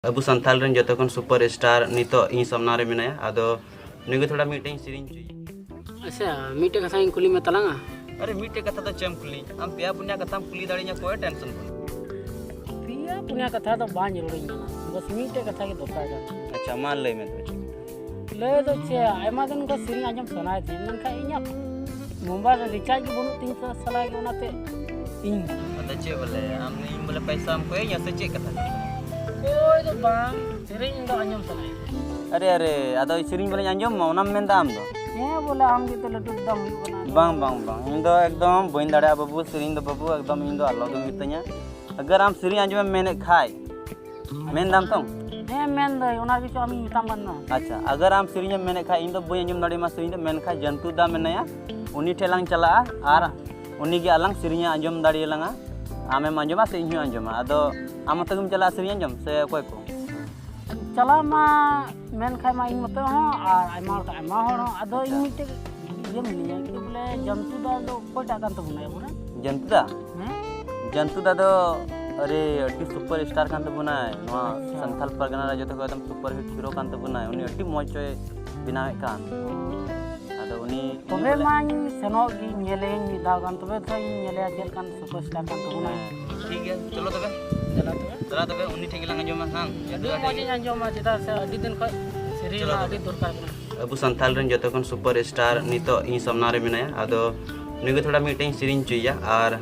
अबू संथाल रेन जतखन super star नितो इन सामना रे मिनाया आदो निगे थोड़ा मीटिंग सिरिंग चुई। अच्छा मीटे कथा कुली में तलांगा। अरे मीटे कथा तो चेम कुली आम पिया पुन्या कथा कुली दाड़िया कोई टेंशन बन पिया पुन्या कथा तो बांझ रोड़ी ना बस मीटे कथा के दरकार का। अच्छा मान ले में तो ले तो छे आयमा दिन का सिरिंग आजम सनाय थी मनका इnya मोबाइल रिचार्ज के बनु तीन सलाह के ओनाते इन अदा चे बोले आम इन बोले पैसा हम कोई या से चे कथा ओय तो बांग सिरिंग दो आजम सनाय। अरे आदो सिरिंग बोले आंजम मोनम में दाम दो हे बोले आम के तो लड्डू दम बना बांग इन दो एकदम बइन दाड़ा बाबू सिरिंग दो बाबू एकदम इन दो आलो दो मितanya अगर आम सिरिंग आंजम मेने खाय मेन दाम तो हे मेन दो ओना के तो आमी मिताम बन्ना। अच्छा अगर आम सिरिंग मेने खाय इन दो बइ आंजम दाड़ी मा सिरिंग दो मेन खाय जंतु दा मेनया उनी ठेलांग चला आर उनी गे आलांग सिरिंग आंजम दाड़ी लांगा आमे आंजमा से इन्हु आंजमा आदो आम तगम चला सिरिंग आंजम से कोय को चला मा मेन खाय मा इन मते हो और आयमा हो आदो इन मिटे ये मिलिया कि बोले जंतु दा दो कोटा कान तो बुना बोले जंतु दा दो अरे अटी सुपर स्टार कान तो बुना नवा संथाल परगना रा जतो एकदम सुपर हिट हीरो कान तो बुना उनी अटी मौज बनावे कान आदो उनी तबे मान सेनो की नेले निदा कान तबे तो नेले जेल कान सुपर स्टार कान तो बुना। ठीक है चलो तबे उनी ठेके लांगा जमा हां जदो मजे अंजमा जेदा से अडी दिन खय सिरिंग अडी दरकार ना अबू संथाल रेन जतखन सुपर स्टार नितो इन सामना रे मिनाया आदो निगे थोड़ा मीटिंग सिरिंग चुईया और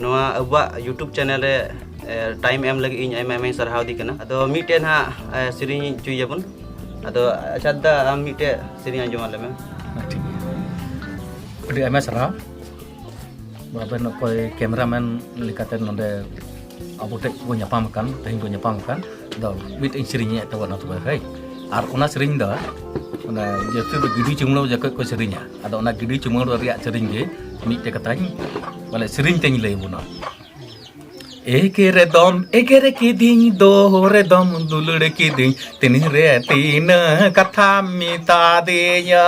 नवा अबुआ यूट्यूब चैनल रे टाइम एम लगी इन एम सरहाव दी कना आदो मीटेन हा सिरिंग चुईया बन आदो अच्छा दा आम मीटे सिरिंग अंजमा ले में अभी एम सरहाव बाबेन कोई कैमरामैन लिकाते नोंदे अब टेक को nyapam kan tehin ko nyapam kan do bit ing sering ya tawa na to hai ar ona sering da ona jetu gidi chumlo jakat ko sering ya ada ona gidi chumlo riak sering ge mi te katany bale sering teng lei buna ekere ki din do re dom dulure ki din tin re tin katha mi ta de ya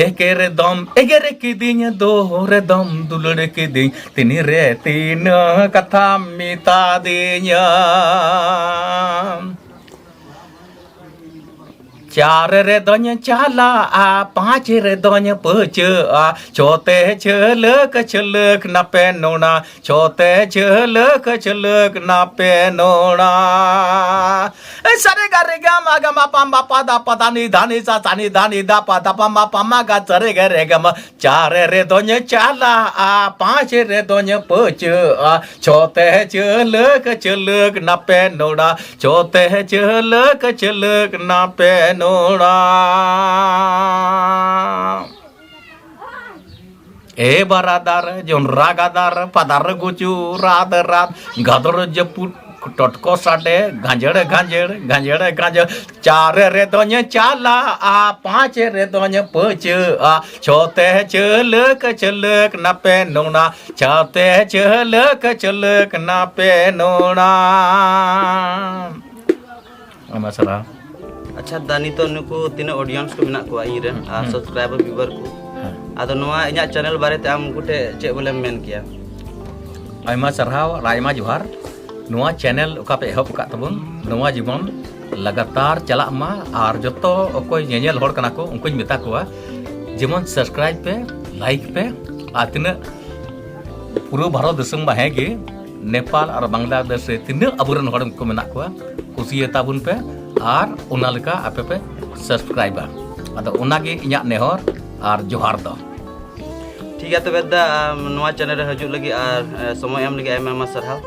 ekere ki din do re dom dulure ki din tin re tin katha mi ta de ya चार रे दोन चाला आ पांच रे दोन पच आ चौथे छलक छलक ना पे नोना चौथे छलक छलक ना पे नोना सरे गा रे गा मा पा मा पा दा पा दा नि सा नी दा पा दा पा मा गा सरे गा रे गा मा चार रे दोन चाला आ पांच रे दोन पच आ चौथे छलक छलक ना पे नोना चौथे छलक छलक ना पे नोड़ा ए बरादार जोन रागादार पदार गुचू रात गदर जपुट टटको साडे गांजड़ गांजड़ चार रे दोन चाला आ पांच रे दोन पच आ चौथे छलक ना पे नोना चौथे छलक ना पे नोना मसला। अच्छा दानी तो नुको तीना ऑडियंस को मेना को इन रे आ सब्सक्राइबर व्यूअर को आदो नवा इना चैनल बारे ते आम गुटे चे बोले मेन किया आयमा सरहाव रायमा जोहार नवा चैनल ओका पे एहब का तबन नवा जीवन लगातार चला मा और जतो ओकोय नेनेल होड़ कना को उनको मेता कोआ जेमन सब्सक्राइब पे लाइक पे आ तिना पूरा भारत देशम बा हेगे नेपाल और बांग्लादेश से तिना अबुरन होड़ को मेना कोआ कुसियता बुन पे और उना लेका आपे पे सब्सक्राइबर अदो उना गे इᱧᱟᱜ नेहर और जोहार दो ठीक है तबे दा नवा चैनल रे हजू लगी और समय एम लगी आयमा सरहाव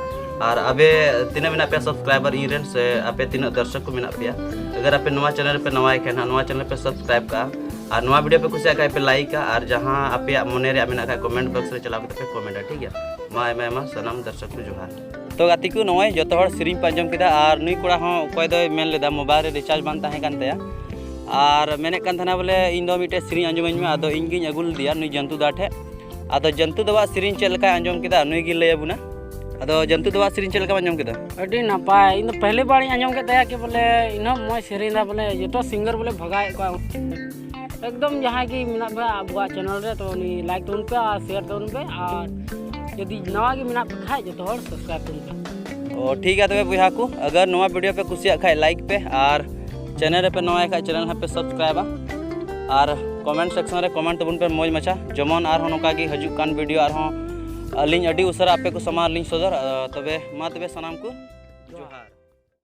और अबे तीना मेना पे सब्सक्राइबर इन रेन से आपे तीना दर्शक को मेना पे अगर आपे नवा चैनल पे नवा है नवा चैनल पे सब्सक्राइब का और नवा वीडियो पे कुछ पे लाइक का और जहां आपे मने रे मेना का कमेंट बॉक्स रे चला के कमेंट है ठीक है मा आयमा सनम दर्शक को जोहार तो गाती को नय जो हर सिरिंग पे आंजम किदा और नुई कोड़ा हों कोई दो मेन लेदा मोबाइल रे रिचार्ज बान ताहे कान तया और मेने कान थाना बोले इन दो मिटे सिरिंग आंजम में आदो इन गिन अगुल दिया नुई जंतु दाठे आदो जंतु दवा सिरिंग चल का आंजम किदा नुई गी लय बुना आदो जंतु दवा सिरिंग चल का आंजम किदा अडी नपाय इन पहले बार आंजम के तया कि बोले इनो मोय सिरिंग दा बोले जेतो सिंगर बोले भगाए को एकदम जहां की मिना बा अबुआ चैनल रे तो नी लाइक तो उन पे और शेयर तो उन पे और यदि नवा की मिना खाए जो तो सब्सक्राइब तो तो ठीक है तबे बुया को अगर नवा वीडियो पे कुसिया खाए लाइक पे और चैनल पे नवा खाए चैनल पे सब्सक्राइबा और कमेंट सेक्शन रे कमेंट तबन पे मौज मचा जमन और नोका की हजू कान वीडियो और अलिंग अडी उसरा आपे को समा लिंग सदर तबे मा तबे सनाम को जोहार।